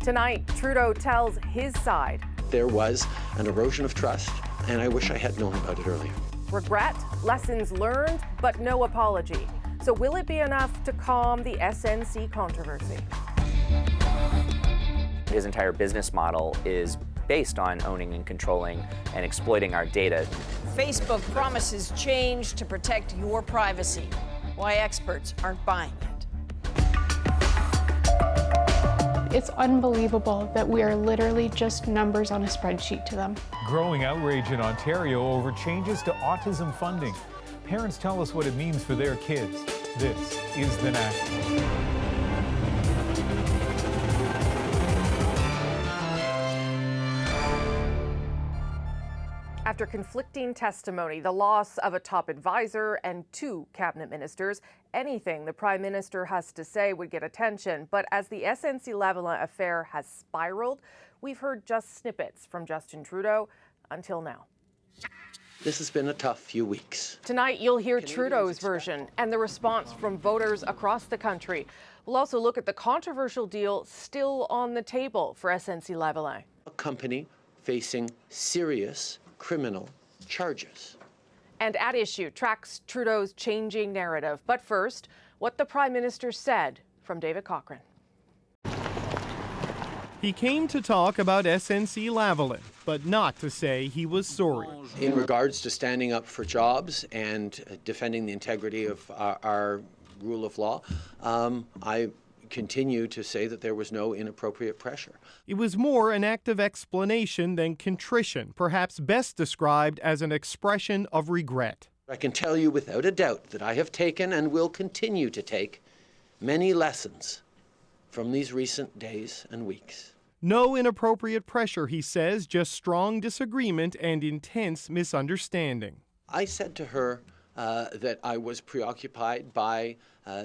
Tonight, Trudeau tells his side. There was an erosion of trust, and I wish I had known about it earlier. Regret, lessons learned, but no apology. So will it be enough to calm the SNC controversy? His entire business model is based on owning and controlling and exploiting our data. Facebook promises change to protect your privacy. Why experts aren't buying it. It's unbelievable that we are literally just numbers on a spreadsheet to them. Growing outrage in Ontario over changes to autism funding. Parents tell us what it means for their kids. This is The National. After conflicting testimony, the loss of a top advisor and 2 cabinet ministers, anything the Prime Minister has to say would get attention. But as the SNC-Lavalin affair has spiraled, we've heard just snippets from Justin Trudeau until now. This has been a tough few weeks. Tonight, you'll hear Trudeau's version and the response from voters across the country. We'll also look at the controversial deal still on the table for SNC-Lavalin. A company facing serious criminal charges. And at issue, tracks Trudeau's changing narrative. But first, what the Prime Minister said from David Cochrane. He came to talk about SNC-Lavalin, but not to say he was sorry. In regards to standing up for jobs and defending the integrity of our rule of law, I continue to say that there was no inappropriate pressure. It was more an act of explanation than contrition, perhaps best described as an expression of regret. I can tell you without a doubt that I have taken and will continue to take many lessons from these recent days and weeks. No inappropriate pressure, he says, just strong disagreement and intense misunderstanding. I said to her that I was preoccupied by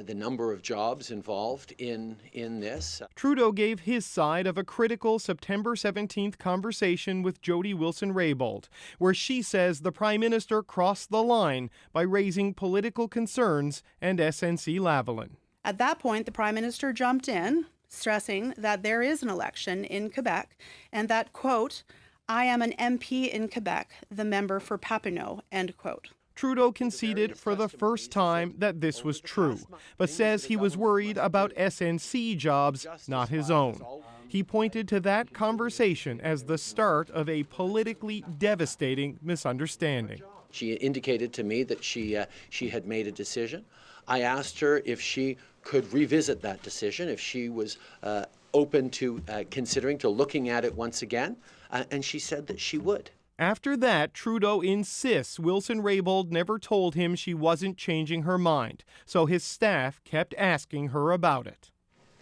the number of jobs involved in this. Trudeau gave his side of a critical September 17th conversation with Jody Wilson-Raybould, where she says the Prime Minister crossed the line by raising political concerns and SNC-Lavalin. At that point, the Prime Minister jumped in, stressing that there is an election in Quebec and that, quote, I am an MP in Quebec, the member for Papineau, end quote. Trudeau conceded for the first time that this was true, but says he was worried about SNC jobs, not his own. He pointed to that conversation as the start of a politically devastating misunderstanding. She indicated to me that she had made a decision. I asked her if she could revisit that decision, if she was open to considering, to looking at it once again, and she said that she would. After that, Trudeau insists Wilson-Raybould never told him she wasn't changing her mind, so his staff kept asking her about it.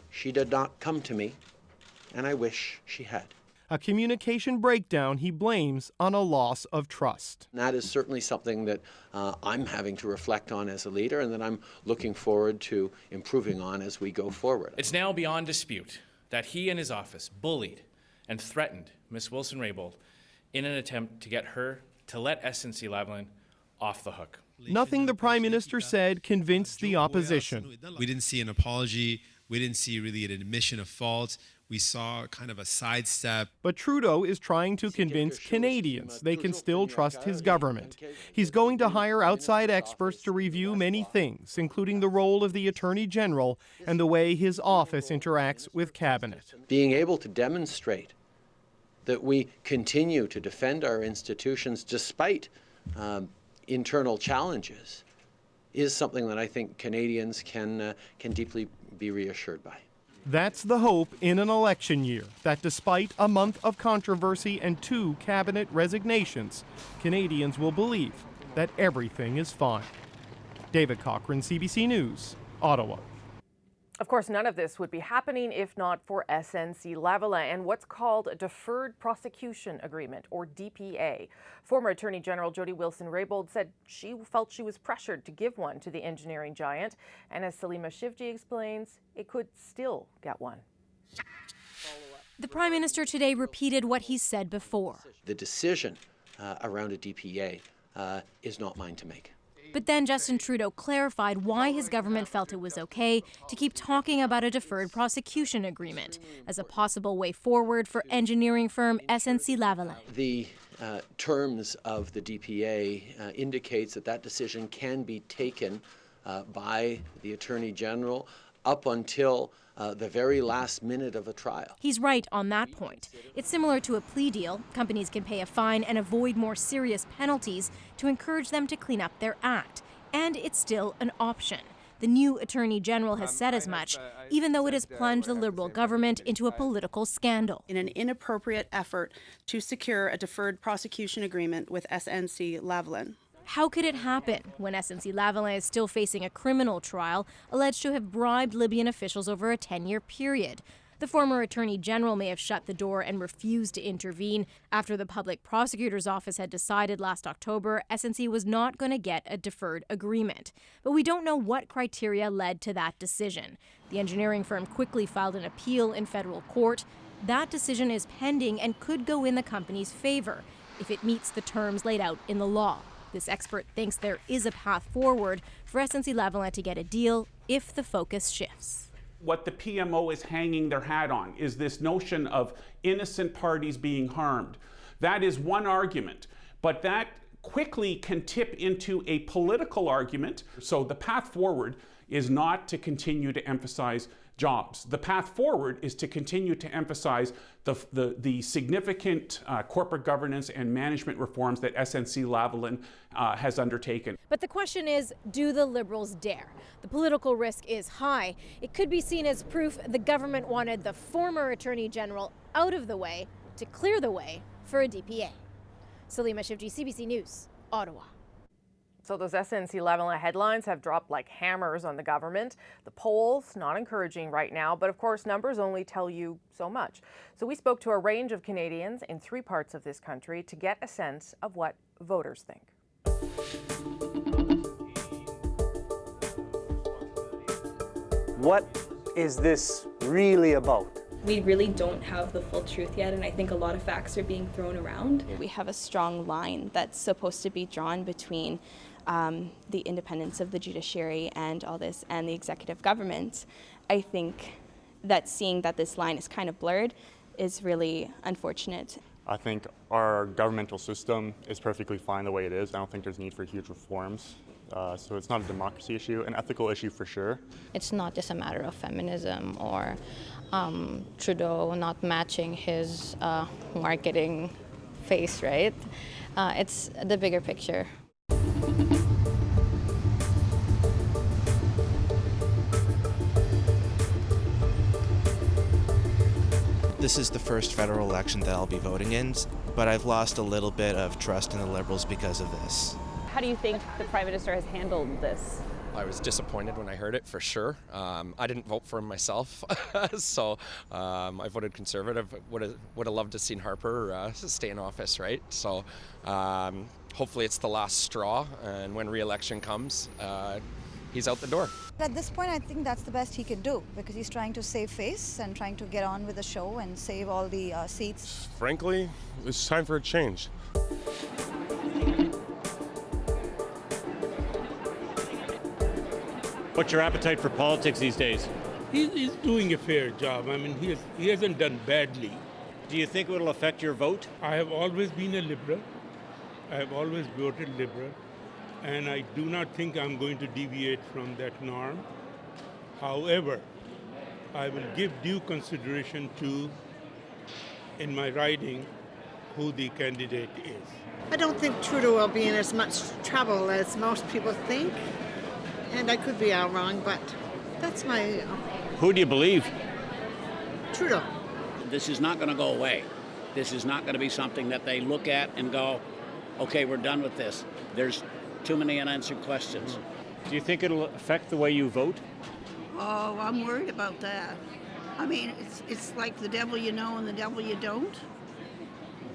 She did not come to me, and I wish she had. A communication breakdown he blames on a loss of trust. And that is certainly something that I'm having to reflect on as a leader and that I'm looking forward to improving on as we go forward. It's now beyond dispute that he and his office bullied and threatened Ms. Wilson-Raybould in an attempt to get her to let SNC-Lavalin off the hook. Nothing the Prime Minister said convinced the opposition. We didn't see an apology. We didn't see really an admission of fault. We saw kind of a sidestep. But Trudeau is trying to convince Canadians they can still trust his government. He's going to hire outside experts to review many things, including the role of the Attorney General and the way his office interacts with Cabinet. Being able to demonstrate that we continue to defend our institutions despite internal challenges is something that I think Canadians can deeply be reassured by. That's the hope in an election year, that despite a month of controversy and 2 cabinet resignations, Canadians will believe that everything is fine. David Cochrane, CBC News, Ottawa. Of course, none of this would be happening if not for SNC-Lavalin and what's called a Deferred Prosecution Agreement, or DPA. Former Attorney General Jody Wilson-Raybould said she felt she was pressured to give one to the engineering giant. And as Salima Shivji explains, it could still get one. The Prime Minister today repeated what he said before. The decision around a DPA is not mine to make. But then Justin Trudeau clarified why his government felt it was okay to keep talking about a deferred prosecution agreement as a possible way forward for engineering firm SNC-Lavalin. The terms of the DPA indicates that decision can be taken by the Attorney General up until the very last minute of a trial. He's right on that point. It's similar to a plea deal. Companies can pay a fine and avoid more serious penalties to encourage them to clean up their act. And it's still an option. The new Attorney General has said as much, even though it has plunged the Liberal government into a political scandal. In an inappropriate effort to secure a deferred prosecution agreement with SNC-Lavalin. How could it happen when SNC-Lavalin is still facing a criminal trial alleged to have bribed Libyan officials over a 10-year period? The former Attorney General may have shut the door and refused to intervene after the Public Prosecutor's Office had decided last October SNC was not going to get a deferred agreement. But we don't know what criteria led to that decision. The engineering firm quickly filed an appeal in federal court. That decision is pending and could go in the company's favor if it meets the terms laid out in the law. This expert thinks there is a path forward for SNC-Lavalin to get a deal if the focus shifts. What the PMO is hanging their hat on is this notion of innocent parties being harmed. That is one argument, but that quickly can tip into a political argument. So the path forward is not to continue to emphasize jobs. The path forward is to continue to emphasize the significant corporate governance and management reforms that SNC-Lavalin has undertaken. But the question is, do the Liberals dare? The political risk is high. It could be seen as proof the government wanted the former Attorney General out of the way to clear the way for a DPA. Salima Shivji, CBC News, Ottawa. So those SNC-Lavalin headlines have dropped like hammers on the government. The polls, not encouraging right now, but of course numbers only tell you so much. So we spoke to a range of Canadians in 3 parts of this country to get a sense of what voters think. What is this really about? We really don't have the full truth yet, and I think a lot of facts are being thrown around. We have a strong line that's supposed to be drawn between the independence of the judiciary and all this and the executive government. I think that seeing that this line is kind of blurred is really unfortunate. I think our governmental system is perfectly fine the way it is. I don't think there's need for huge reforms. So it's not a democracy issue, an ethical issue for sure. It's not just a matter of feminism or Trudeau not matching his marketing face, right? It's the bigger picture. This is the first federal election that I'll be voting in, but I've lost a little bit of trust in the Liberals because of this. How do you think the Prime Minister has handled this? I was disappointed when I heard it, for sure. I didn't vote for him myself, so I voted Conservative. Would have loved to have seen Harper stay in office, right? So hopefully it's the last straw, and when re-election comes, he's out the door. At this point, I think that's the best he could do, because he's trying to save face and trying to get on with the show and save all the seats. Frankly, it's time for a change. What's your appetite for politics these days? He's doing a fair job. I mean, he hasn't done badly. Do you think it will affect your vote? I have always been a Liberal. I have always voted Liberal. And I do not think I'm going to deviate from that norm. However, I will give due consideration to, in my riding, who the candidate is. I don't think Trudeau will be in as much trouble as most people think. And I could be all wrong, but that's my... Who do you believe? Trudeau. This is not going to go away. This is not going to be something that they look at and go, okay, we're done with this. There's too many unanswered questions. Do you think it'll affect the way you vote? Oh, I'm worried about that. I mean, it's like the devil you know and the devil you don't.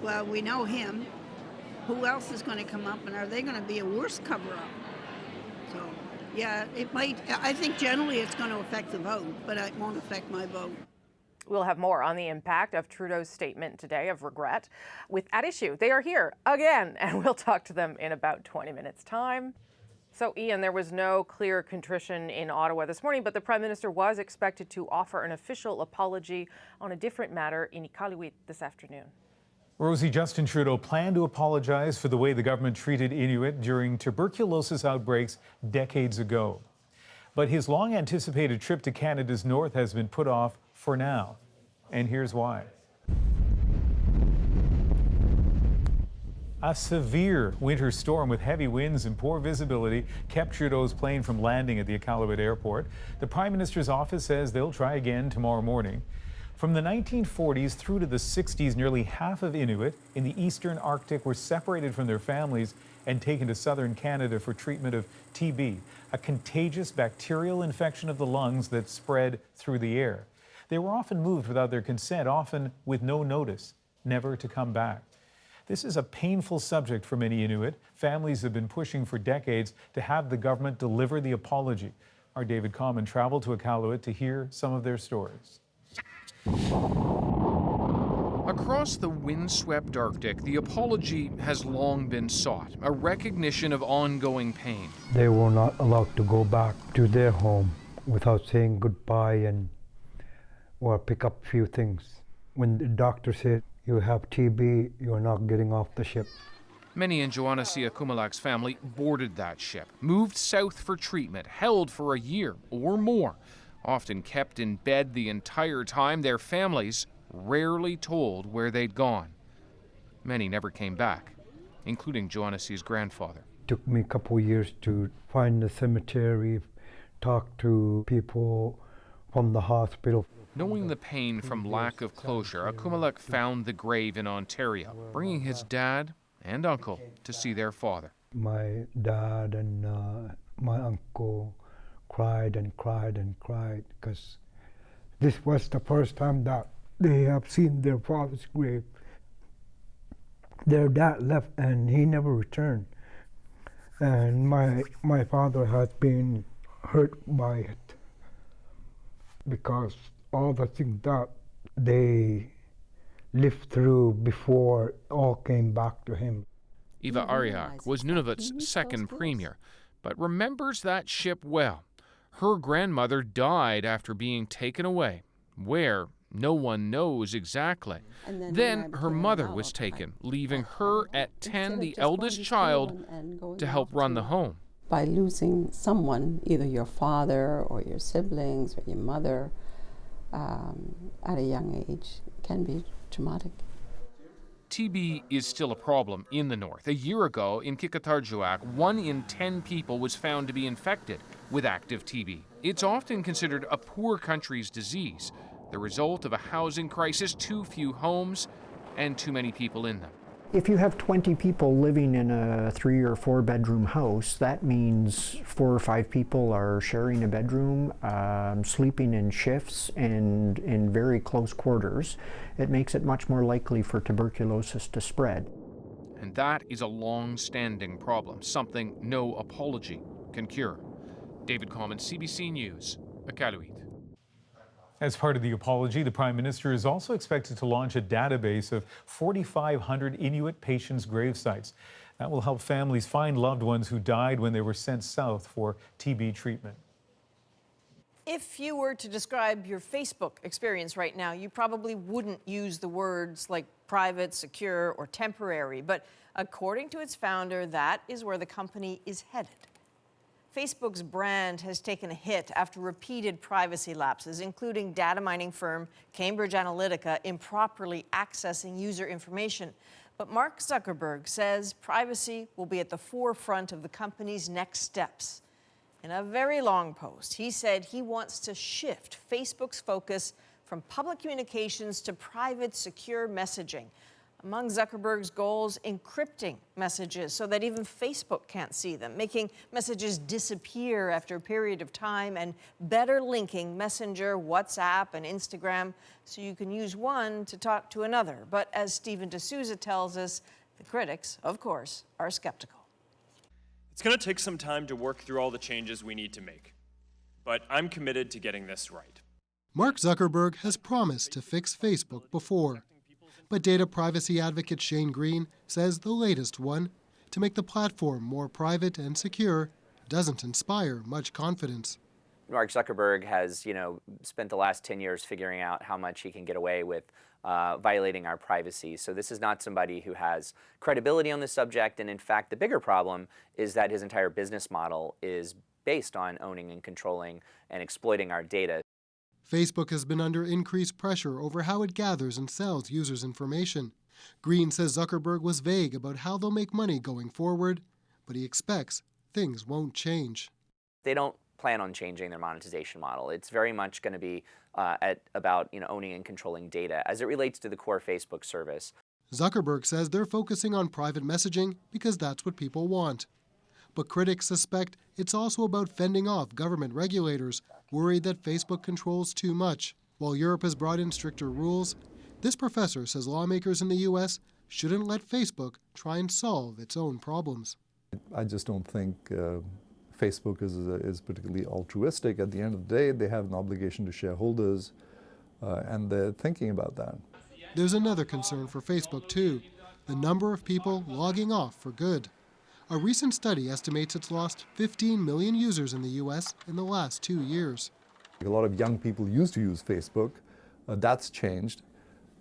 Well, we know him. Who else is going to come up, and are they going to be a worse cover-up? So, yeah, it might. I think generally it's going to affect the vote, but it won't affect my vote. We'll have more on the impact of Trudeau's statement today of regret with At Issue. They are here again, and we'll talk to them in about 20 minutes' time. So, Ian, there was no clear contrition in Ottawa this morning, but the Prime Minister was expected to offer an official apology on a different matter in Iqaluit this afternoon. Rosie, Justin Trudeau planned to apologize for the way the government treated Inuit during tuberculosis outbreaks decades ago. But his long-anticipated trip to Canada's north has been put off for now. And here's why. A severe winter storm with heavy winds and poor visibility kept Trudeau's plane from landing at the Iqaluit airport. The Prime Minister's office says they'll try again tomorrow morning. From the 1940s through to the 60s, nearly half of Inuit in the eastern Arctic were separated from their families and taken to southern Canada for treatment of TB, a contagious bacterial infection of the lungs that spread through the air. They were often moved without their consent, often with no notice, never to come back. This is a painful subject for many Inuit. Families have been pushing for decades to have the government deliver the apology. Our David Common traveled to Iqaluit to hear some of their stories. Across the windswept Arctic, the apology has long been sought, a recognition of ongoing pain. They were not allowed to go back to their home without saying goodbye or pick up a few things. When the doctor said, "You have TB, you're not getting off the ship." Many in Joanna Kumalak's family boarded that ship, moved south for treatment, held for a year or more, often kept in bed the entire time. Their families rarely told where they'd gone. Many never came back, including Joanna C's grandfather. It took me a couple of years to find the cemetery, talk to people from the hospital. Knowing the pain from lack of closure, Kumalak found the grave in Ontario, bringing his dad and uncle to see their father. My dad and my uncle cried and cried and cried because this was the first time that they have seen their father's grave. Their dad left and he never returned. And my father had been hurt by it because all the things that they lived through before all came back to him. Eva Ariak was Nunavut's second premier, but remembers that ship well. Her grandmother died after being taken away, where no one knows exactly. Then her mother was taken, leaving her at 10, the eldest child, to help run the home. By losing someone, either your father or your siblings or your mother, at a young age can be traumatic. TB is still a problem in the north. A year ago in Qikiqtarjuaq, 1 in 10 people was found to be infected with active TB. It's often considered a poor country's disease, the result of a housing crisis, too few homes, and too many people in them. If you have 20 people living in a 3 or 4 bedroom house, that means 4 or 5 people are sharing a bedroom, sleeping in shifts and in very close quarters. It makes it much more likely for tuberculosis to spread. And that is a long-standing problem, something no apology can cure. David Common, CBC News, Iqaluit. As part of the apology, the Prime Minister is also expected to launch a database of 4,500 Inuit patients' grave sites. That will help families find loved ones who died when they were sent south for TB treatment. If you were to describe your Facebook experience right now, you probably wouldn't use the words like private, secure, or temporary. But according to its founder, that is where the company is headed. Facebook's brand has taken a hit after repeated privacy lapses, including data mining firm Cambridge Analytica improperly accessing user information. But Mark Zuckerberg says privacy will be at the forefront of the company's next steps. In a very long post, he said he wants to shift Facebook's focus from public communications to private, secure messaging. Among Zuckerberg's goals, encrypting messages so that even Facebook can't see them, making messages disappear after a period of time, and better linking Messenger, WhatsApp, and Instagram so you can use one to talk to another. But as Stephen D'Souza tells us, the critics, of course, are skeptical. It's going to take some time to work through all the changes we need to make, but I'm committed to getting this right. Mark Zuckerberg has promised to fix Facebook before. But data privacy advocate Shane Green says the latest one, to make the platform more private and secure, doesn't inspire much confidence. Mark Zuckerberg has, spent the last 10 years figuring out how much he can get away with violating our privacy. So this is not somebody who has credibility on this subject. And in fact, the bigger problem is that his entire business model is based on owning and controlling and exploiting our data. Facebook has been under increased pressure over how it gathers and sells users' information. Green says Zuckerberg was vague about how they'll make money going forward, but he expects things won't change. They don't plan on changing their monetization model. It's very much going to be about owning and controlling data as it relates to the core Facebook service. Zuckerberg says they're focusing on private messaging because that's what people want. But critics suspect it's also about fending off government regulators worried that Facebook controls too much. While Europe has brought in stricter rules, this professor says lawmakers in the U.S. shouldn't let Facebook try and solve its own problems. I just don't think Facebook is particularly altruistic. At the end of the day, they have an obligation to shareholders, and they're thinking about that. There's another concern for Facebook, too, the number of people logging off for good. A recent study estimates it's lost 15 million users in the U.S. in the last 2 years. A lot of young people used to use Facebook. That's changed,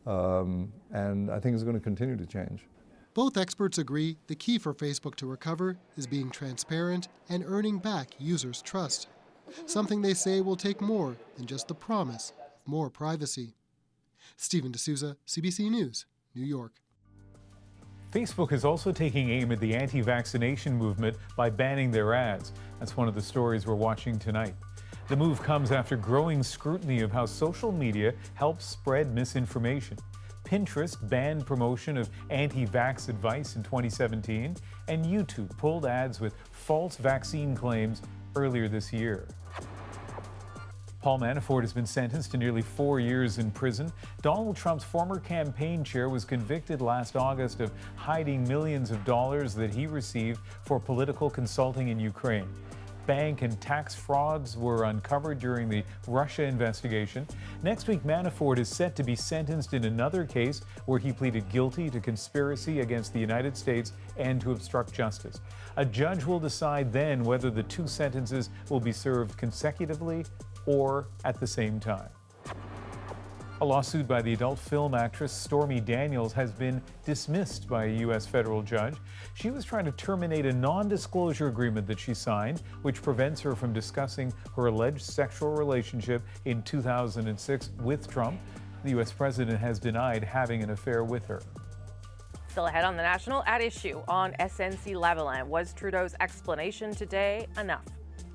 and I think it's going to continue to change. Both experts agree the key for Facebook to recover is being transparent and earning back users' trust, something they say will take more than just the promise of more privacy. Stephen D'Souza, CBC News, New York. Facebook is also taking aim at the anti-vaccination movement by banning their ads. That's one of the stories we're watching tonight. The move comes after growing scrutiny of how social media helps spread misinformation. Pinterest banned promotion of anti-vax advice in 2017, and YouTube pulled ads with false vaccine claims earlier this year. Paul Manafort has been sentenced to nearly 4 years in prison. Donald Trump's former campaign chair was convicted last August of hiding millions of dollars that he received for political consulting in Ukraine. Bank and tax frauds were uncovered during the Russia investigation. Next week, Manafort is set to be sentenced in another case where he pleaded guilty to conspiracy against the United States and to obstruct justice. A judge will decide then whether the two sentences will be served consecutively or at the same time. A lawsuit by the adult film actress Stormy Daniels has been dismissed by a U.S. federal judge. She was trying to terminate a non-disclosure agreement that she signed, which prevents her from discussing her alleged sexual relationship in 2006 with Trump. The U.S. president has denied having an affair with her. Still ahead on The National, at issue on SNC-Lavalin. Was Trudeau's explanation today enough?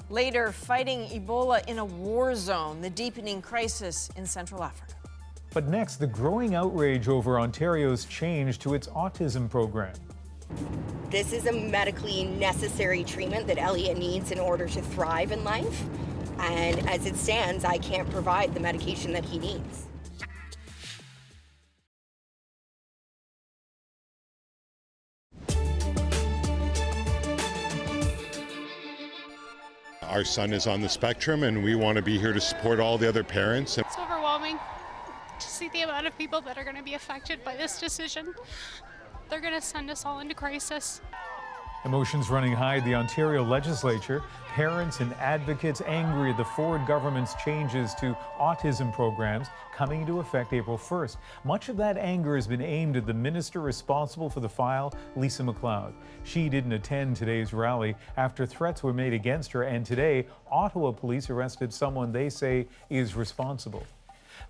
Later, fighting Ebola in a war zone, the deepening crisis in Central Africa. But next, the growing outrage over Ontario's change to its autism program. This is a medically necessary treatment that Elliot needs in order to thrive in life. And as it stands, I can't provide the medication that he needs. Our son is on the spectrum, and we want to be here to support all the other parents. It's overwhelming to see the amount of people that are going to be affected by this decision. They're going to send us all into crisis. Emotions running high at the Ontario legislature. Parents and advocates angry at the Ford government's changes to autism programs coming into effect April 1st. Much of that anger has been aimed at the minister responsible for the file, Lisa MacLeod. She didn't attend today's rally after threats were made against her, and today, Ottawa police arrested someone they say is responsible.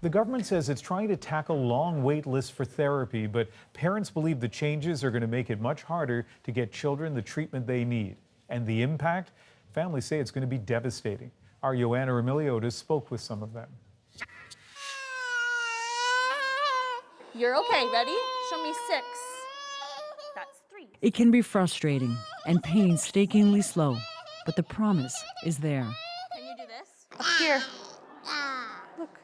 The government says it's trying to tackle long wait lists for therapy, but parents believe the changes are going to make it much harder to get children the treatment they need. And the impact? Families say it's going to be devastating. Our Joanna Remiliotis spoke with some of them. You're okay. Ready? Show me 6. That's 3. It can be frustrating and painstakingly slow, but the promise is there. Can you do this? Up here.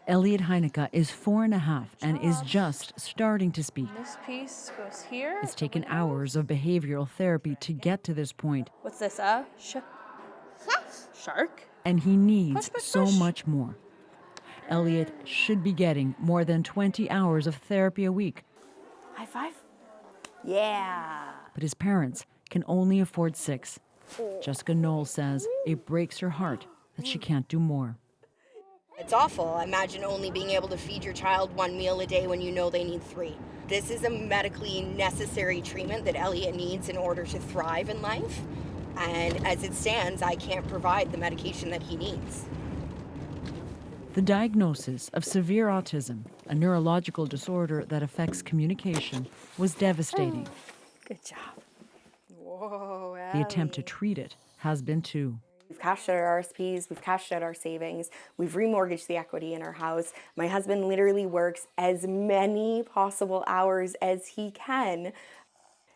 Elliot Heineke is 4.5 and is just starting to speak. This piece goes here. It's taken hours of behavioral therapy to get to this point. What's this? Shark? And he needs Push. so much more. Elliot should be getting more than 20 hours of therapy a week. High five. Yeah. But his parents can only afford 6. Jessica Knoll says it breaks her heart that she can't do more. It's awful. Imagine only being able to feed your child 1 meal a day when you know they need 3. This is a medically necessary treatment that Elliot needs in order to thrive in life. And as it stands, I can't provide the medication that he needs. The diagnosis of severe autism, a neurological disorder that affects communication, was devastating. Good job. Whoa, The attempt to treat it has been too. We've cashed out our RSPs, we've cashed out our savings, we've remortgaged the equity in our house. My husband literally works as many possible hours as he can.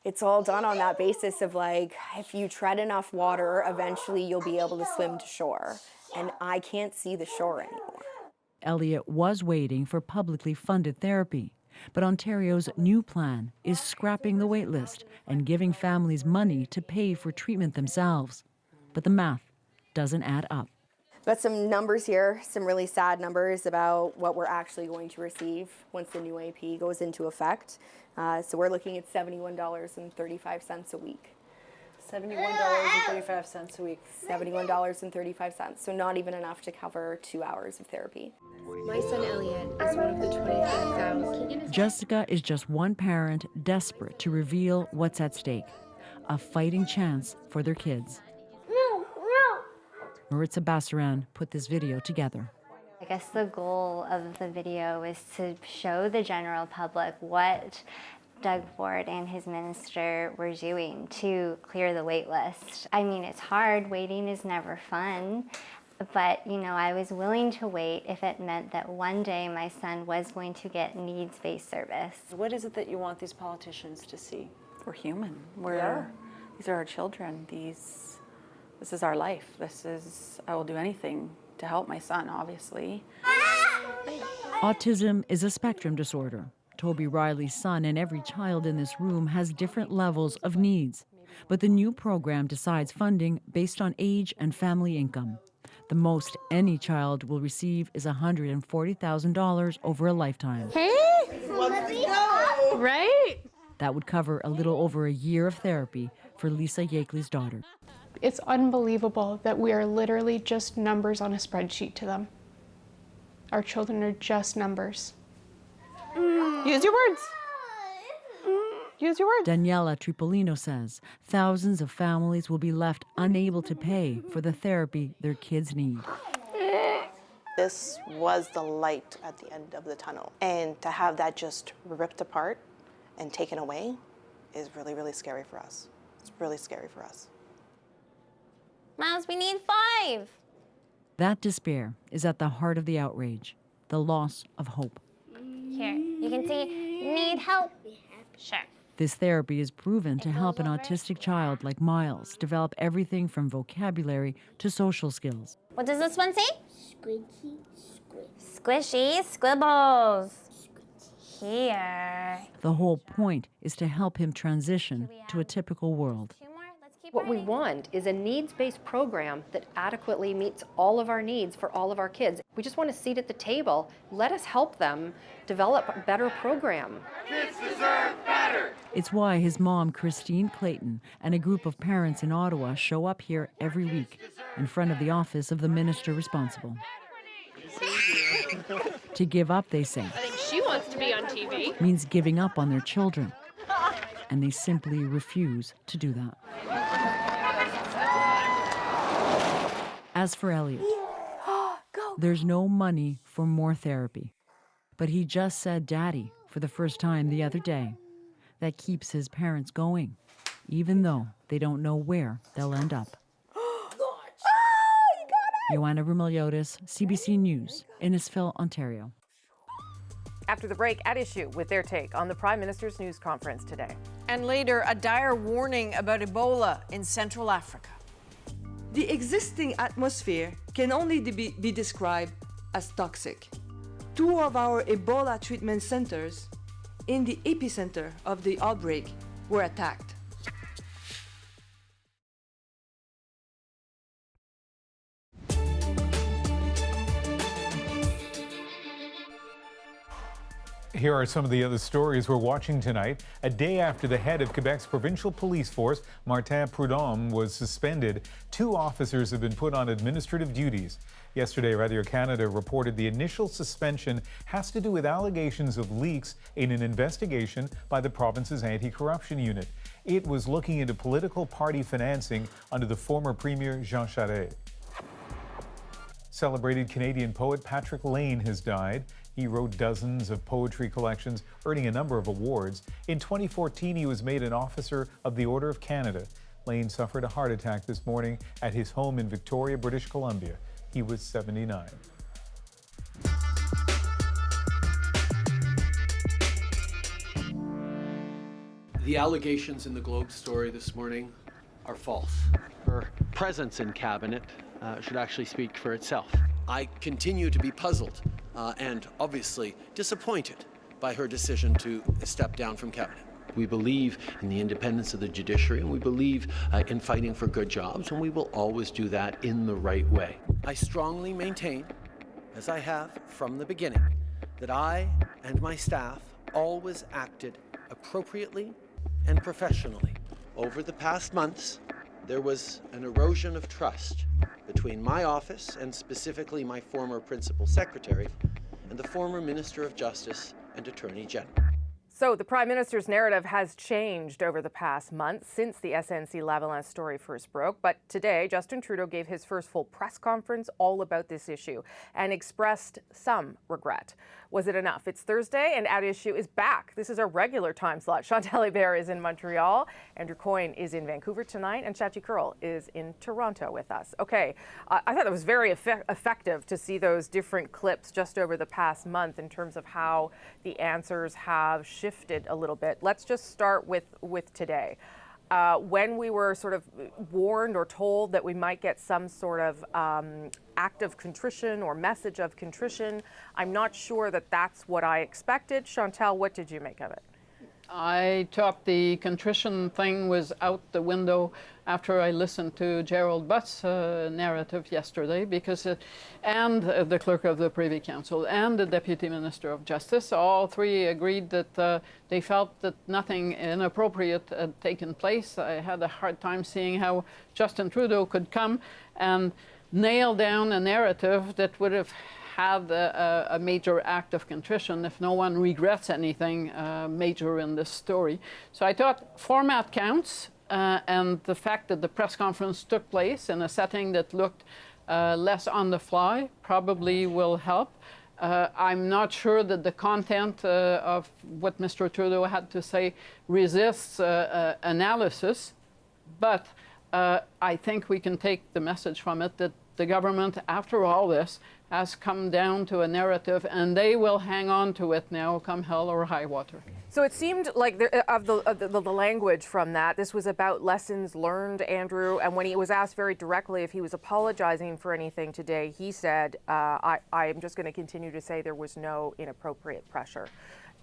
It's all done on that basis of like, if you tread enough water, eventually you'll be able to swim to shore. And I can't see the shore anymore. Elliot was waiting for publicly funded therapy, but Ontario's new plan is scrapping the wait list and giving families money to pay for treatment themselves. But the math doesn't add up. Got some numbers here, some really sad numbers about what we're actually going to receive once the new AP goes into effect. So we're looking at $71.35 a week. $71.35 a week. $71.35, so not even enough to cover 2 hours of therapy. My son Elliot is one of the 25,000. Jessica is just one parent desperate to reveal what's at stake, a fighting chance for their kids. Maritza Bassaran put this video together. I guess the goal of the video is to show the general public what Doug Ford and his minister were doing to clear the wait list. I mean, it's hard. Waiting is never fun. But, you know, I was willing to wait if it meant that one day my son was going to get needs-based service. What is it that you want these politicians to see? We're human. These are our children. This is our life. I will do anything to help my son, obviously. Autism is a spectrum disorder. Toby Riley's son and every child in this room has different levels of needs. But the new program decides funding based on age and family income. The most any child will receive is $140,000 over a lifetime. Hey, let's go! Right? That would cover a little over a year of therapy for Lisa Yakeley's daughter. It's unbelievable that we are literally just numbers on a spreadsheet to them. Our children are just numbers. Use your words. Use your words. Daniela Tripolino says thousands of families will be left unable to pay for the therapy their kids need. This was the light at the end of the tunnel. And to have that just ripped apart and taken away is really, really scary for us. It's really scary for us. Miles, we need 5. That despair is at the heart of the outrage, the loss of hope. Here, you can see, need help. Sure. This therapy is proven to help an autistic child like Miles develop everything from vocabulary to social skills. What does this one say? Squishy, squish. Squishy squibbles. Here. The whole point is to help him transition to a typical world. What we want is a needs-based program that adequately meets all of our needs for all of our kids. We just want a seat at the table. Let us help them develop a better program. Kids deserve better. It's why his mom, Christine Clayton, and a group of parents in Ottawa show up here every week in front of the office of the minister responsible. To give up, they say, I think she wants to be on TV. means giving up on their children. And they simply refuse to do that. As for Elliot, there's no money for more therapy. But he just said daddy for the first time the other day. That keeps his parents going, even though they don't know where they'll end up. Joanna Rumeliotis, CBC News, Innisfil, Ontario. After the break, At Issue with their take on the Prime Minister's news conference today. And later, a dire warning about Ebola in Central Africa. The existing atmosphere can only be described as toxic. 2 of our Ebola treatment centers in the epicenter of the outbreak were attacked. Here are some of the other stories we're watching tonight. A day after the head of Quebec's provincial police force, Martin Prudhomme, was suspended, 2 officers have been put on administrative duties. Yesterday, Radio-Canada reported the initial suspension has to do with allegations of leaks in an investigation by the province's anti-corruption unit. It was looking into political party financing under the former Premier Jean Charest. Celebrated Canadian poet Patrick Lane has died. He wrote dozens of poetry collections, earning a number of awards. In 2014, he was made an Officer of the Order of Canada. Lane suffered a heart attack this morning at his home in Victoria, British Columbia. He was 79. The allegations in the Globe story this morning are false. Her presence in cabinet should actually speak for itself. I continue to be puzzled and obviously disappointed by her decision to step down from cabinet. We believe in the independence of the judiciary, and we believe in fighting for good jobs, and we will always do that in the right way. I strongly maintain, as I have from the beginning, that I and my staff always acted appropriately and professionally. Over the past months, there was an erosion of trust between my office, and specifically my former principal secretary, and the former Minister of Justice and Attorney General. So the Prime Minister's narrative has changed over the past month since the SNC-Lavalin story first broke. But today, Justin Trudeau gave his first full press conference all about this issue and expressed some regret. Was it enough? It's Thursday and At Issue is back. This is our regular time slot. Chantal Hébert is in Montreal, Andrew Coyne is in Vancouver tonight, and Shachi Kurl is in Toronto with us. Okay, I thought it was very effective to see those different clips just over the past month in terms of how the answers have shifted a little bit. Let's just start with today. When we were sort of warned or told that we might get some sort of act of contrition or message of contrition, I'm not sure that that's what I expected. Chantal, what did you make of it? I thought the contrition thing was out the window after I listened to Gerald Butt's narrative yesterday, because and the clerk of the Privy Council and the Deputy Minister of Justice, all three agreed that they felt that nothing inappropriate had taken place. I had a hard time seeing how Justin Trudeau could come and nail down a narrative that would have had a major act of contrition if no one regrets anything major in this story. So I thought format counts, and the fact that the press conference took place in a setting that looked less on the fly probably will help. I'm not sure that the content of what Mr. Trudeau had to say resists analysis, but I think we can take the message from it that the government, after all this, has come down to a narrative, and they will hang on to it now, come hell or high water. So it seemed like the language from that, this was about lessons learned, Andrew, and when he was asked very directly if he was apologizing for anything today, he said, I'm just going to continue to say there was no inappropriate pressure.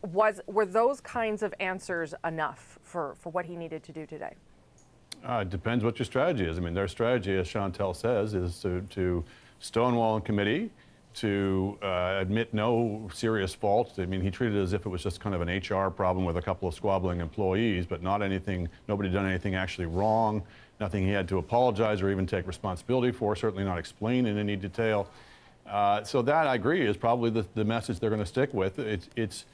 Were those kinds of answers enough for what he needed to do today? It depends what your strategy is. I mean, their strategy, as Chantal says, is to stonewall in committee, to admit no serious fault. I mean, he treated it as if it was just kind of an HR problem with a couple of squabbling employees, but not anything, nobody done anything actually wrong, nothing he had to apologize or even take responsibility for, certainly not explain in any detail. So that, I agree, is probably the message they're going to stick with. It's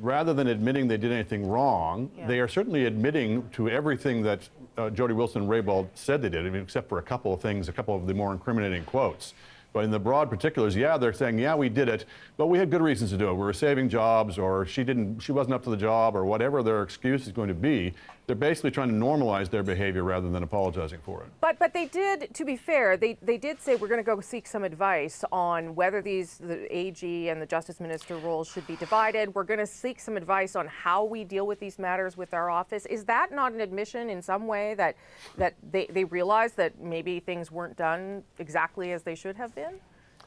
rather than admitting they did anything wrong, they are certainly admitting to everything that Jody Wilson-Raybould said they did, I mean, except for a couple of things, a couple of the more incriminating quotes. But in the broad particulars, yeah, they're saying, yeah, we did it, but we had good reasons to do it. We were saving jobs, or she wasn't up to the job, or whatever their excuse is going to be. They're basically trying to normalize their behavior rather than apologizing for it. But they did, to be fair, they did say we're going to go seek some advice on whether the AG and the Justice Minister roles should be divided. We're going to seek some advice on how we deal with these matters with our office. Is that not an admission in some way that they realize that maybe things weren't done exactly as they should have been?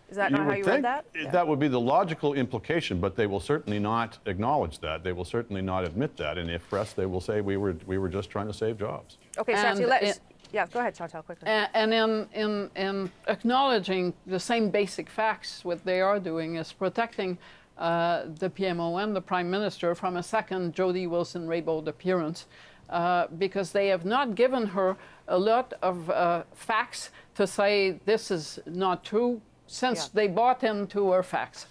Is that not how you read that? That would be the logical implication, but they will certainly not acknowledge that. They will certainly not admit that. And if pressed, they will say we were just trying to save jobs. Okay, Shachi, go ahead, Chantal, quickly. And in acknowledging the same basic facts, what they are doing is protecting the PMO and the Prime Minister from a second Jody Wilson-Raybould appearance because they have not given her a lot of facts to say this is not true since they bought into her facts.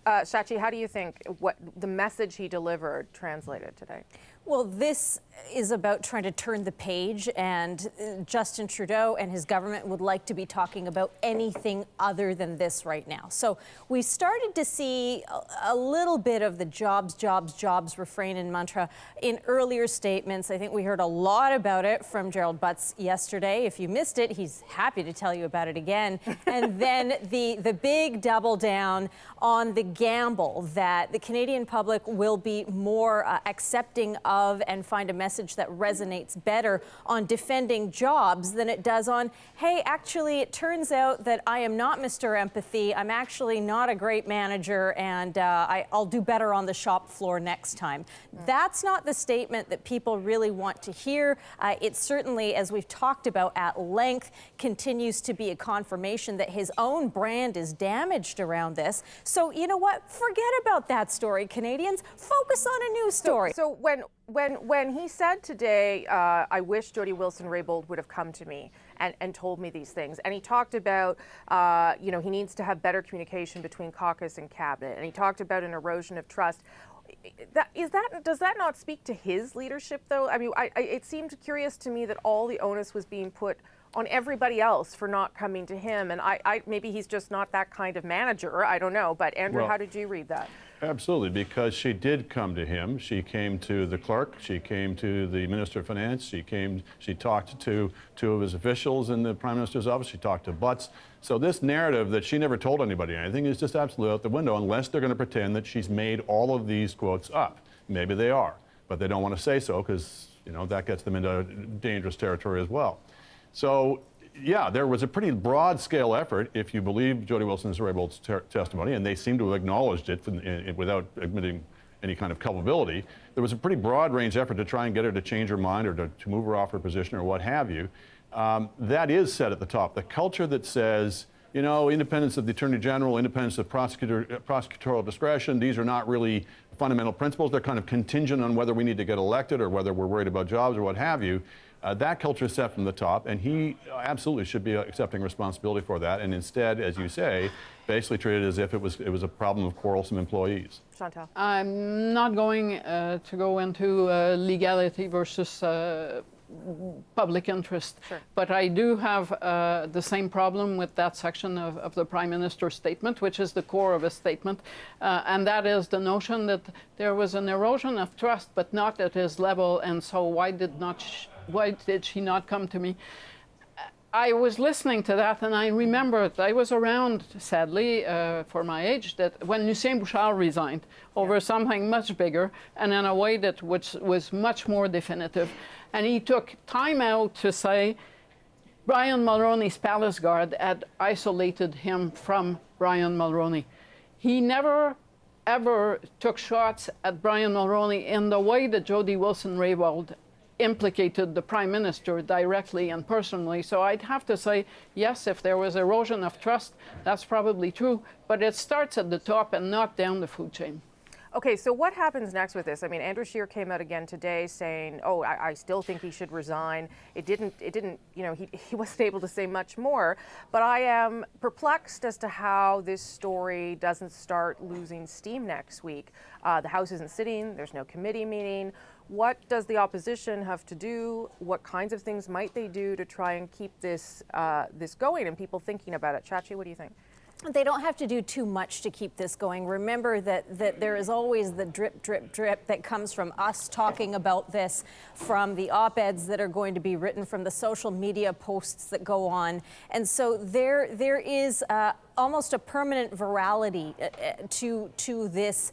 Shachi, how do you think what the message he delivered translated today? Well, this is about trying to turn the page, and Justin Trudeau and his government would like to be talking about anything other than this right now. So we started to see a little bit of the jobs, jobs, jobs refrain and mantra in earlier statements. I think we heard a lot about it from Gerald Butts yesterday. If you missed it, he's happy to tell you about it again. And then the big double down on the gamble that the Canadian public will be more accepting of and find a message that resonates better on defending jobs than it does on, hey, actually, it turns out that I am not Mr. Empathy. I'm actually not a great manager, and I'll do better on the shop floor next time. That's not the statement that people really want to hear. It certainly, as we've talked about at length, continues to be a confirmation that his own brand is damaged around this. So, you know what? Forget about that story, Canadians. Focus on a new story. So when he said today, I wish Jody Wilson-Raybould would have come to me and told me these things, and he talked about, he needs to have better communication between caucus and cabinet, and he talked about an erosion of trust. Does that not speak to his leadership, though? I mean, it seemed curious to me that all the onus was being put on everybody else for not coming to him, and maybe he's just not that kind of manager. I don't know, but Andrew, how did you read that? Absolutely, because she did come to him. She came to the clerk. She came to the Minister of Finance. She talked to two of his officials in the Prime Minister's office. She talked to Butts. So this narrative that she never told anybody anything is just absolutely out the window, unless they're going to pretend that she's made all of these quotes up. Maybe they are, but they don't want to say so because, that gets them into dangerous territory as well. So, yeah, there was a pretty broad-scale effort, if you believe Jody Wilson-Raybould's testimony, and they seem to have acknowledged it without admitting any kind of culpability. There was a pretty broad-range effort to try and get her to change her mind or to move her off her position or what have you. That is set at the top. The culture that says, independence of the Attorney General, independence of prosecutorial discretion, these are not really fundamental principles. They're kind of contingent on whether we need to get elected or whether we're worried about jobs or what have you. That culture is set from the top, and he absolutely should be accepting responsibility for that, and instead, as you say, basically treated as if it was a problem of quarrelsome employees. Chantal? I'm not going to go into legality versus public interest, but I do have the same problem with that section of the Prime Minister's statement, which is the core of his statement, and that is the notion that there was an erosion of trust, but not at his level, and so why did she not come to me? I was listening to that, and I remembered, I was around, sadly, for my age, that when Lucien Bouchard resigned over something much bigger and in a way that was much more definitive. And he took time out to say Brian Mulroney's Palace Guard had isolated him from Brian Mulroney. He never, ever took shots at Brian Mulroney in the way that Jody Wilson-Raybould implicated the Prime Minister directly and personally. So I'd have to say, yes, if there was erosion of trust, that's probably true, but it starts at the top and not down the food chain. Okay, so what happens next with this? I mean, Andrew Scheer came out again today saying, oh, I still think he should resign. It didn't, he wasn't able to say much more, but I am perplexed as to how this story doesn't start losing steam next week. The House isn't sitting, there's no committee meeting. What does the opposition have to do? What kinds of things might they do to try and keep this going and people thinking about it? Chachi, what do you think? They don't have to do too much to keep this going. Remember that there is always the drip, drip, drip that comes from us talking about this, from the op-eds that are going to be written, from the social media posts that go on. And so there is almost a permanent virality to this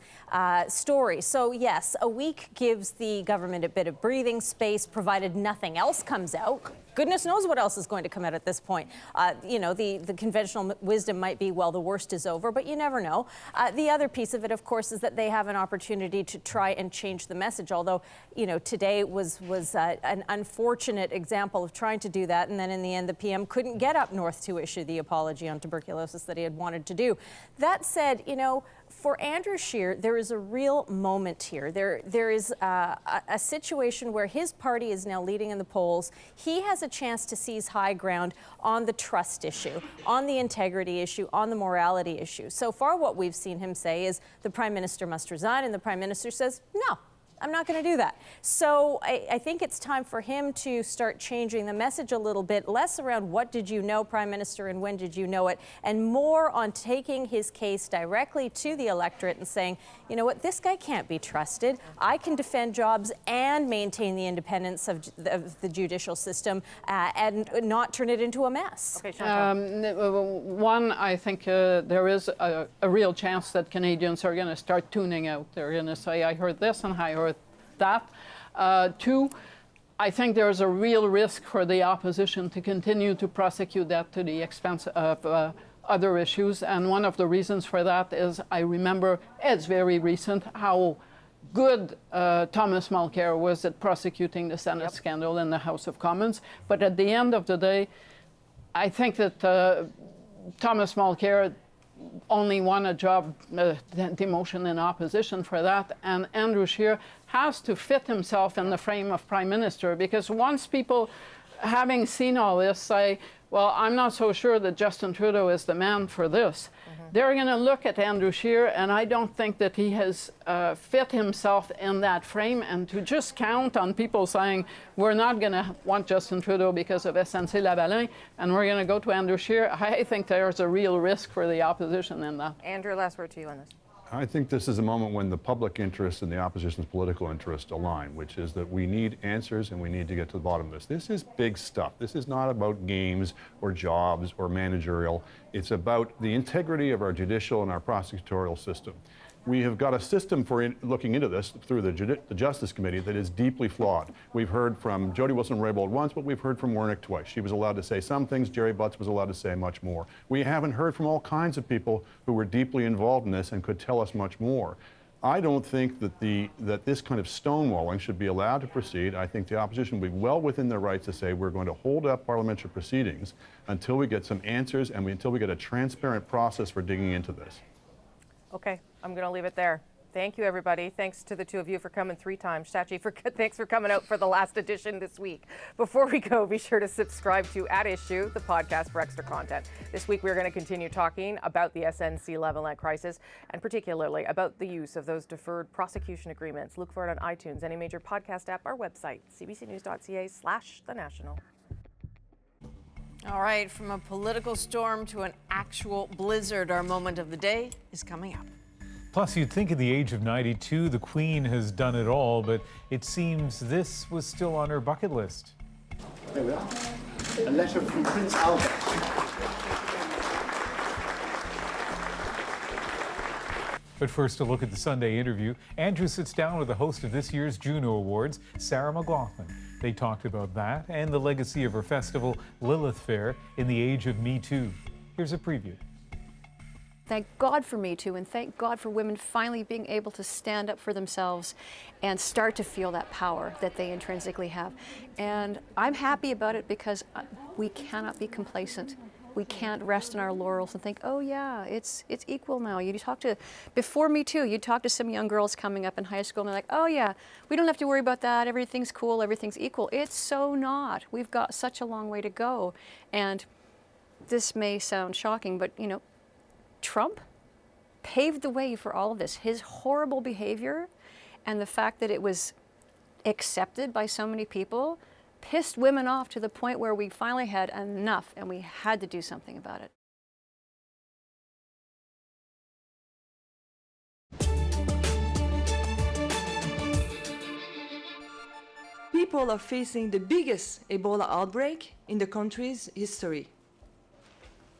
story. So yes, a week gives the government a bit of breathing space, provided nothing else comes out. Goodness knows what else is going to come out at this point. The conventional wisdom might be, well, the worst is over, but you never know. The other piece of it, of course, is that they have an opportunity to try and change the message, although, you know, today was an unfortunate example of trying to do that, and then in the end, the PM couldn't get up north to issue the apology on tuberculosis that he had wanted to do. That said, you know, for Andrew Scheer, there is a real moment here. There is a situation where his party is now leading in the polls. He has a chance to seize high ground on the trust issue, on the integrity issue, on the morality issue. So far, what we've seen him say is the Prime Minister must resign, and the Prime Minister says, no, I'm not going to do that. So I think it's time for him to start changing the message a little bit, less around what did you know, Prime Minister, and when did you know it, and more on taking his case directly to the electorate and saying, you know what, this guy can't be trusted. I can defend jobs and maintain the independence of the judicial system and not turn it into a mess. Okay, one, I think there is a real chance that Canadians are going to start tuning out. They're going to say, I heard this and I heard that. Two, I think there's a real risk for the opposition to continue to prosecute that to the expense of other issues. And one of the reasons for that is I remember, it's very recent, how good Thomas Mulcair was at prosecuting the Senate scandal in the House of Commons. But at the end of the day, I think that Thomas Mulcair only won a job demotion in opposition for that, and Andrew Scheer has to fit himself in the frame of Prime Minister, because once people, having seen all this, say, well, I'm not so sure that Justin Trudeau is the man for this, they're going to look at Andrew Scheer, and I don't think that he has fit himself in that frame. And to just count on people saying, we're not going to want Justin Trudeau because of SNC-Lavalin, and we're going to go to Andrew Scheer, I think there's a real risk for the opposition in that. Andrew, last word to you on this. I think this is a moment when the public interest and the opposition's political interest align, which is that we need answers and we need to get to the bottom of this. This is big stuff. This is not about games or jobs or managerial. It's about the integrity of our judicial and our prosecutorial system. We have got a system for looking into this through the Justice Committee that is deeply flawed. We've heard from Jody Wilson-Raybould once, but we've heard from Wernick twice. She was allowed to say some things. Jerry Butts was allowed to say much more. We haven't heard from all kinds of people who were deeply involved in this and could tell us much more. I don't think that this kind of stonewalling should be allowed to proceed. I think the opposition will be well within their rights to say we're going to hold up parliamentary proceedings until we get some answers and until we get a transparent process for digging into this. Okay, I'm going to leave it there. Thank you, everybody. Thanks to the two of you for coming 3 times. Shachi, thanks for coming out for the last edition this week. Before we go, be sure to subscribe to At Issue, the podcast, for extra content. This week, we're going to continue talking about the SNC-Lavalin crisis, and particularly about the use of those deferred prosecution agreements. Look for it on iTunes, any major podcast app, our website, cbcnews.ca/thenational. All right, from a political storm to an actual blizzard, our moment of the day is coming up. Plus, you'd think at the age of 92, the Queen has done it all, but it seems this was still on her bucket list. There we are. A letter from Prince Albert. But first, a look at the Sunday interview. Andrew sits down with the host of this year's Juno Awards, Sarah McLachlan. They talked about that and the legacy of her festival, Lilith Fair, in the age of Me Too. Here's a preview. Thank God for Me Too, and thank God for women finally being able to stand up for themselves and start to feel that power that they intrinsically have. And I'm happy about it because we cannot be complacent. We can't rest in our laurels and think, oh yeah, it's equal now. Before Me Too, you talk to some young girls coming up in high school and they're like, oh yeah, we don't have to worry about that. Everything's cool, everything's equal. It's so not. We've got such a long way to go. And this may sound shocking, but you know, Trump paved the way for all of this. His horrible behavior and the fact that it was accepted by so many people pissed women off to the point where we finally had enough and we had to do something about it. People are facing the biggest Ebola outbreak in the country's history.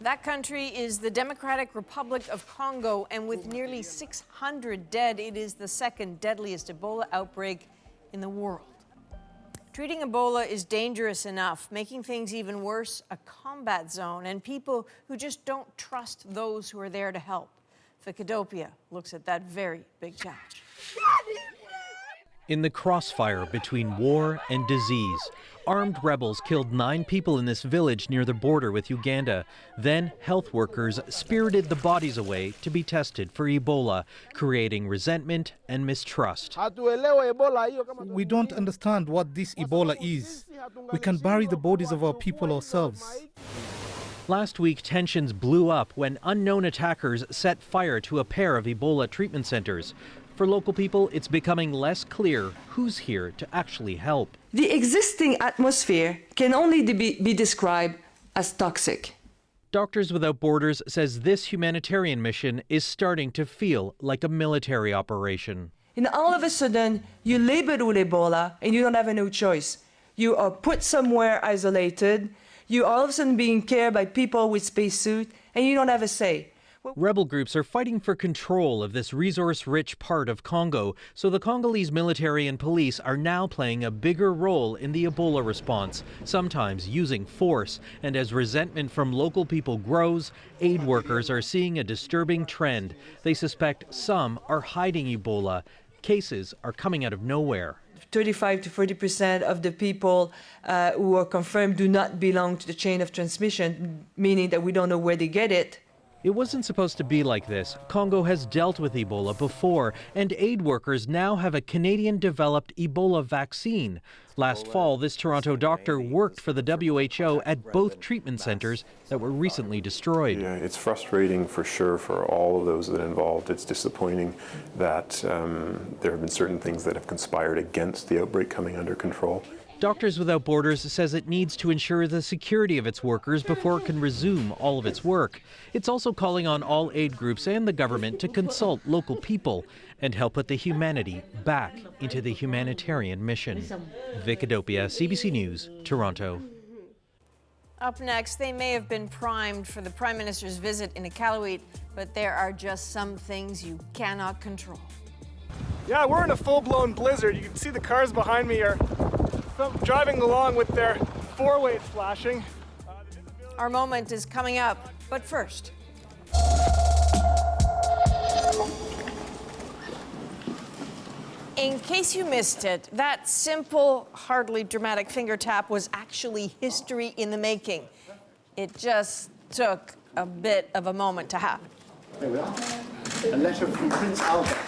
That country is the Democratic Republic of Congo, and with nearly 600 dead, it is the second deadliest Ebola outbreak in the world. Treating Ebola is dangerous enough, making things even worse, a combat zone, and people who just don't trust those who are there to help. Iqaluit looks at that very big challenge. In the crossfire between war and disease, armed rebels killed 9 people in this village near the border with Uganda. Then health workers spirited the bodies away to be tested for Ebola, creating resentment and mistrust. We don't understand what this Ebola is. We can bury the bodies of our people ourselves. Last week, tensions blew up when unknown attackers set fire to a pair of Ebola treatment centers. For local people, it's becoming less clear who's here to actually help. The existing atmosphere can only be described as toxic. Doctors Without Borders says this humanitarian mission is starting to feel like a military operation. And all of a sudden, you're labeled with Ebola and you don't have no choice. You are put somewhere isolated, you're all of a sudden being cared by people with spacesuits, and you don't have a say. Rebel groups are fighting for control of this resource-rich part of Congo, so the Congolese military and police are now playing a bigger role in the Ebola response, sometimes using force. And as resentment from local people grows, aid workers are seeing a disturbing trend. They suspect some are hiding Ebola. Cases are coming out of nowhere. 35 to 40% of the people who are confirmed do not belong to the chain of transmission, meaning that we don't know where they get it. It wasn't supposed to be like this. Congo has dealt with Ebola before, and aid workers now have a Canadian-developed Ebola vaccine. Last fall, this Toronto doctor worked for the WHO at both treatment centers that were recently destroyed. Yeah, it's frustrating for sure for all of those that are involved. It's disappointing that there have been certain things that have conspired against the outbreak coming under control. Doctors Without Borders says it needs to ensure the security of its workers before it can resume all of its work. It's also calling on all aid groups and the government to consult local people and help put the humanity back into the humanitarian mission. Iqaluit, CBC News, Toronto. Up next, they may have been primed for the Prime Minister's visit in Iqaluit, but there are just some things you cannot control. Yeah, we're in a full-blown blizzard. You can see the cars behind me are driving along with their four-ways flashing. Our moment is coming up, but first. In case you missed it, that simple, hardly dramatic finger tap was actually history in the making. It just took a bit of a moment to happen. There we are. A letter from Prince Albert.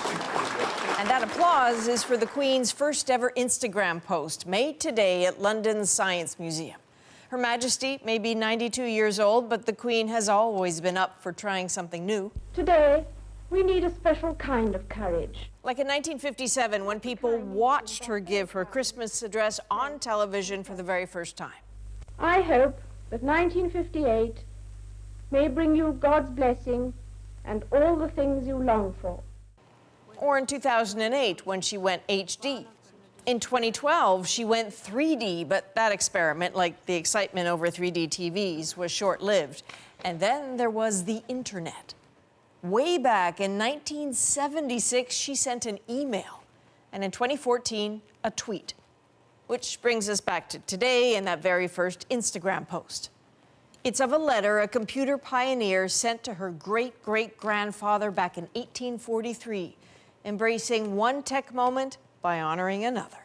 And that applause is for the Queen's first ever Instagram post, made today at London's Science Museum. Her Majesty may be 92 years old, but the Queen has always been up for trying something new. Today, we need a special kind of courage. Like in 1957, when people watched her give her Christmas address on television for the very first time. I hope that 1958 may bring you God's blessing and all the things you long for. Or in 2008, when she went HD. In 2012, she went 3D, but that experiment, like the excitement over 3D TVs, was short-lived. And then there was the internet. Way back in 1976, she sent an email, and in 2014, a tweet. Which brings us back to today and that very first Instagram post. It's of a letter a computer pioneer sent to her great-great-grandfather back in 1843, embracing one tech moment by honoring another.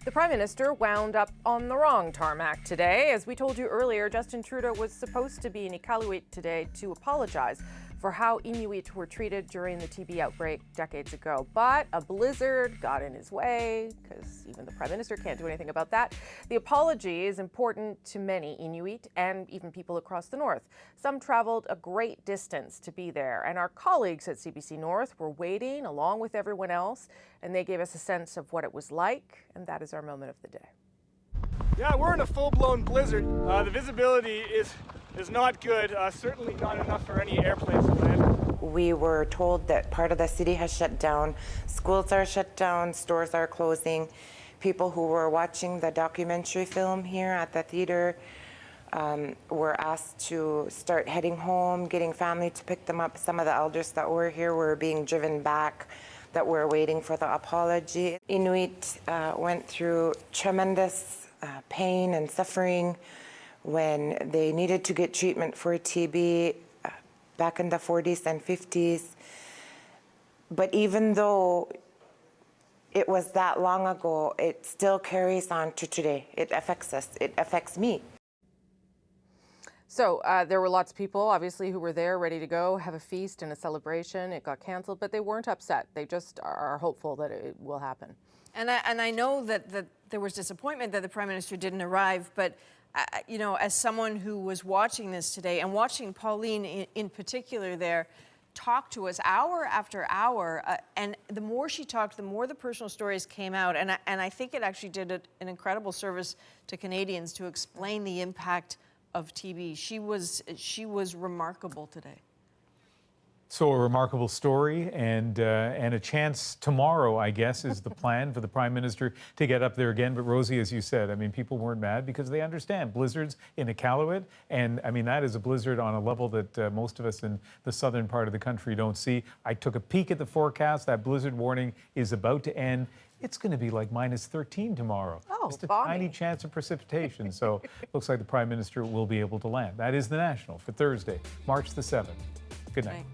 The Prime Minister wound up on the wrong tarmac today. As we told you earlier, Justin Trudeau was supposed to be in Iqaluit today to apologize for how Inuit were treated during the TB outbreak decades ago. But a blizzard got in his way, because even the Prime Minister can't do anything about that. The apology is important to many Inuit and even people across the North. Some traveled a great distance to be there, and our colleagues at CBC North were waiting along with everyone else, and they gave us a sense of what it was like, and that is our moment of the day. Yeah, we're in a full-blown blizzard. The visibility is not good, certainly not enough for any airplanes to land. We were told that part of the city has shut down, schools are shut down, stores are closing. People who were watching the documentary film here at the theater were asked to start heading home, getting family to pick them up. Some of the elders that were here were being driven back, that were waiting for the apology. Inuit went through tremendous pain and suffering when they needed to get treatment for TB back in the 40s and 50s. But even though it was that long ago, it still carries on to today. It affects us. It affects me. So there were lots of people, obviously, who were there ready to go, have a feast and a celebration. It got canceled, but they weren't upset. They just are hopeful that it will happen. And I know that there was disappointment that the Prime Minister didn't arrive, but you know, as someone who was watching this today and watching Pauline in particular there talk to us hour after hour, and the more she talked, the more the personal stories came out, and I think it actually did an incredible service to Canadians to explain the impact of TB. She was remarkable today. So a remarkable story, and a chance tomorrow, I guess, is the plan for the Prime Minister to get up there again. But Rosie, as you said, I mean, people weren't mad because they understand blizzards in Iqaluit, and I mean, that is a blizzard on a level that most of us in the southern part of the country don't see. I took a peek at the forecast. That blizzard warning is about to end. It's going to be like -13 tomorrow. Oh, just a tiny chance of precipitation. So looks like the Prime Minister will be able to land. That is the National for Thursday, March the 7th. Good night.